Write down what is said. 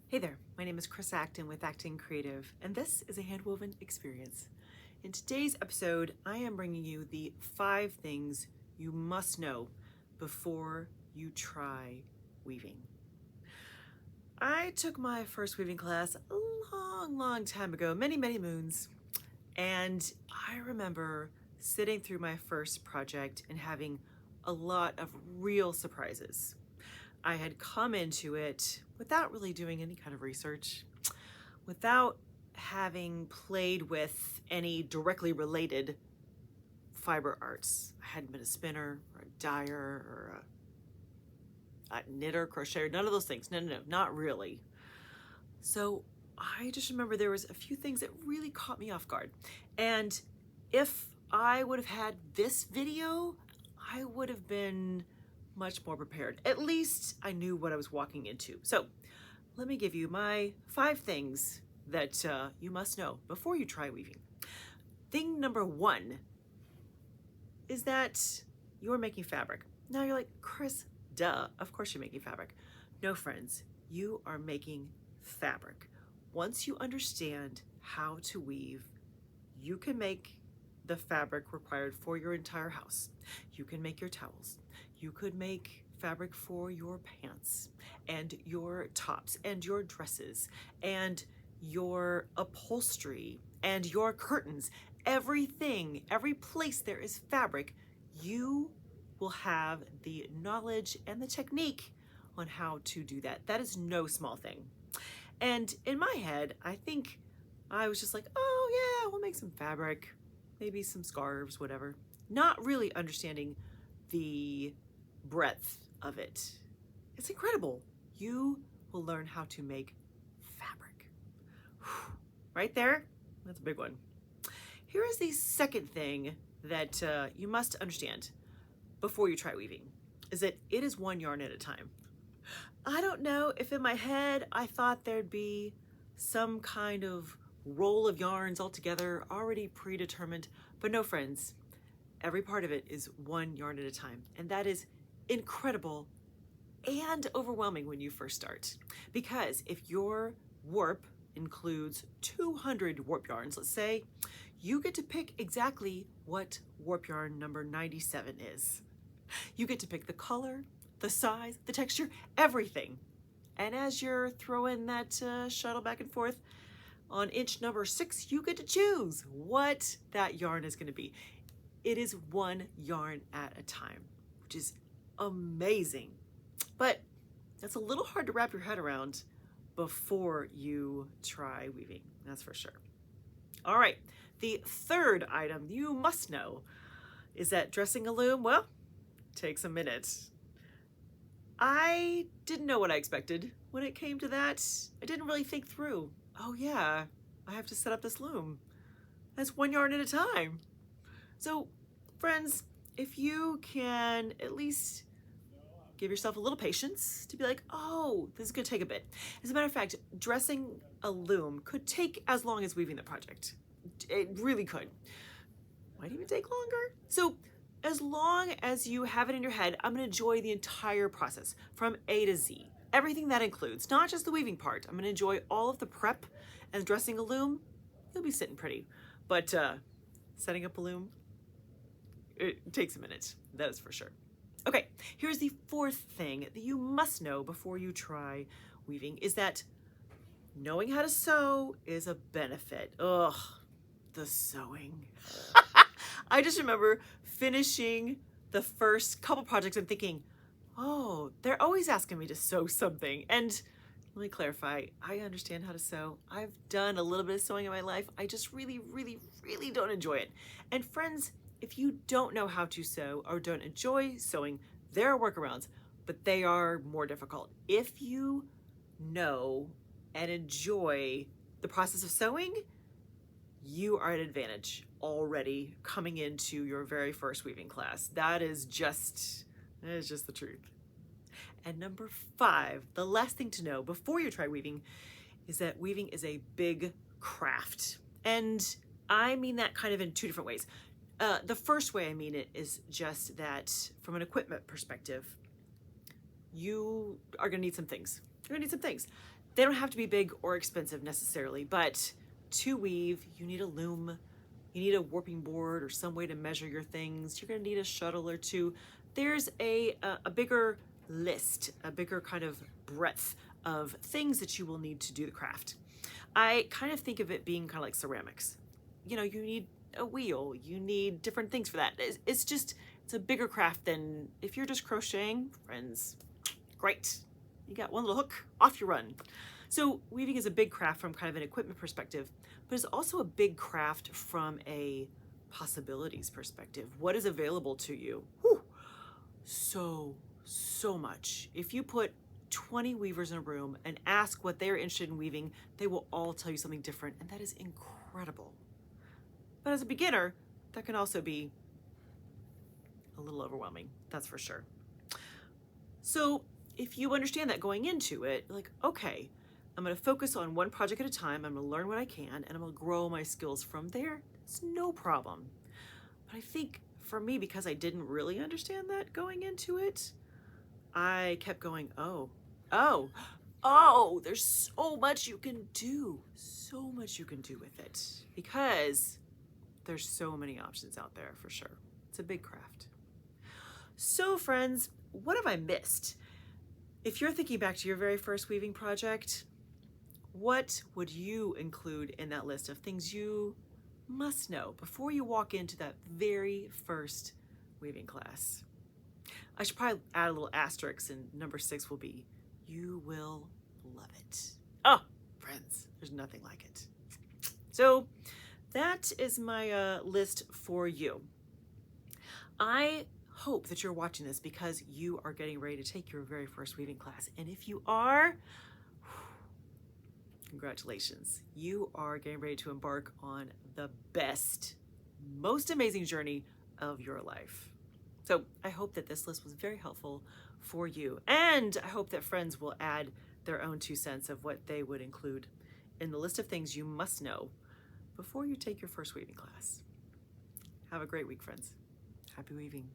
Hey there, my name is Chris Acton with Acton Creative, and this is A Handwoven Experience. In today's episode, I am bringing you the 5 things you must know before you try weaving. I took my first weaving class a long time ago, many moons, and I remember sitting through my first project and having a lot of real surprises. I had come into it without really doing any kind of research, without having played with any directly related fiber arts. I hadn't been a spinner or a dyer or a knitter, crocheter, none of those things. No, not really. So I just remember there was a few things that really caught me off guard. And if I would have had this video, I would have been much more prepared. At least I knew what I was walking into. So let me give you my 5 things that you must know before you try weaving. Thing number 1 is that you're making fabric. Now you're like, Chris, duh, of course you're making fabric. No, friends, you are making fabric. Once you understand how to weave, you can make the fabric required for your entire house. You can make your towels. You could make fabric for your pants and your tops and your dresses and your upholstery and your curtains. Everything, every place there is fabric, you will have the knowledge and the technique on how to do that. That is no small thing. And in my head, I think I was just like, oh yeah, we'll make some fabric, maybe some scarves, whatever. Not really understanding the breadth of it. It's incredible. You will learn how to make fabric. Right there, that's a big one. Here is the second thing that you must understand before you try weaving, is that it is one yarn at a time. I don't know if in my head I thought there'd be some kind of roll of yarns all together, already predetermined, but no, friends, every part of it is one yarn at a time, and that is incredible and overwhelming when you first start. Because if your warp includes 200 warp yarns, let's say, you get to pick exactly what warp yarn number 97 is. You get to pick the color, the size, the texture, everything. And as you're throwing that shuttle back and forth, on inch number 6, you get to choose what that yarn is going to be. It is one yarn at a time, which is amazing. But that's a little hard to wrap your head around before you try weaving, that's for sure. All right, the third item you must know is that dressing a loom, well, takes a minute. I didn't know what I expected when it came to that. I didn't really think through, oh yeah, I have to set up this loom. That's one yarn at a time. So friends, if you can at least give yourself a little patience to be like, oh, this is gonna take a bit. As a matter of fact, dressing a loom could take as long as weaving the project. It really could. Might even take longer. So as long as you have it in your head, I'm gonna enjoy the entire process from A to Z. Everything that includes, not just the weaving part. I'm gonna enjoy all of the prep and dressing a loom. You'll be sitting pretty. But setting up a loom, it takes a minute, that is for sure. Okay, here's the fourth thing that you must know before you try weaving, is that knowing how to sew is a benefit. Ugh, the sewing. I just remember finishing the first couple projects and thinking, oh, they're always asking me to sew something. And let me clarify, I understand how to sew. I've done a little bit of sewing in my life. I just really don't enjoy it. And friends, if you don't know how to sew or don't enjoy sewing, there are workarounds, but they are more difficult. If you know and enjoy the process of sewing, you are at an advantage already coming into your very first weaving class. That is just the truth. And number 5, the last thing to know before you try weaving, is that weaving is a big craft. And I mean that kind of in 2 different ways. The first way I mean it is just that from an equipment perspective, you are gonna need some things. You're gonna need some things. They don't have to be big or expensive necessarily, but to weave, you need a loom, you need a warping board or some way to measure your things. You're gonna need a shuttle or two. There's a bigger list, a bigger kind of breadth of things that you will need to do the craft. I kind of think of it being kind of like ceramics. You know, you need a wheel, you need different things for that. It's a bigger craft than if you're just crocheting, friends. Great. You got one little hook, off you run. So weaving is a big craft from kind of an equipment perspective, but it's also a big craft from a possibilities perspective. What is available to you? Whew. So much. If you put 20 weavers in a room and ask what they're interested in weaving, they will all tell you something different, and that is incredible. But as a beginner, that can also be a little overwhelming, that's for sure. So if you understand that going into it, like, okay, I'm gonna focus on one project at a time, I'm gonna learn what I can, and I'm gonna grow my skills from there, it's no problem. But I think for me, because I didn't really understand that going into it, I kept going, oh, there's so much you can do, so much you can do with it, because there's so many options out there for sure. It's a big craft. So friends, what have I missed? If you're thinking back to your very first weaving project, what would you include in that list of things you must know before you walk into that very first weaving class? I should probably add a little asterisk, and number 6 will be, you will love it. Oh, friends, there's nothing like it. So that is my list for you. I hope that you're watching this because you are getting ready to take your very first weaving class. And if you are, congratulations. You are getting ready to embark on the best, most amazing journey of your life. So I hope that this list was very helpful for you. And I hope that friends will add their own 2 cents of what they would include in the list of things you must know before you take your first weaving class. Have a great week, friends. Happy weaving.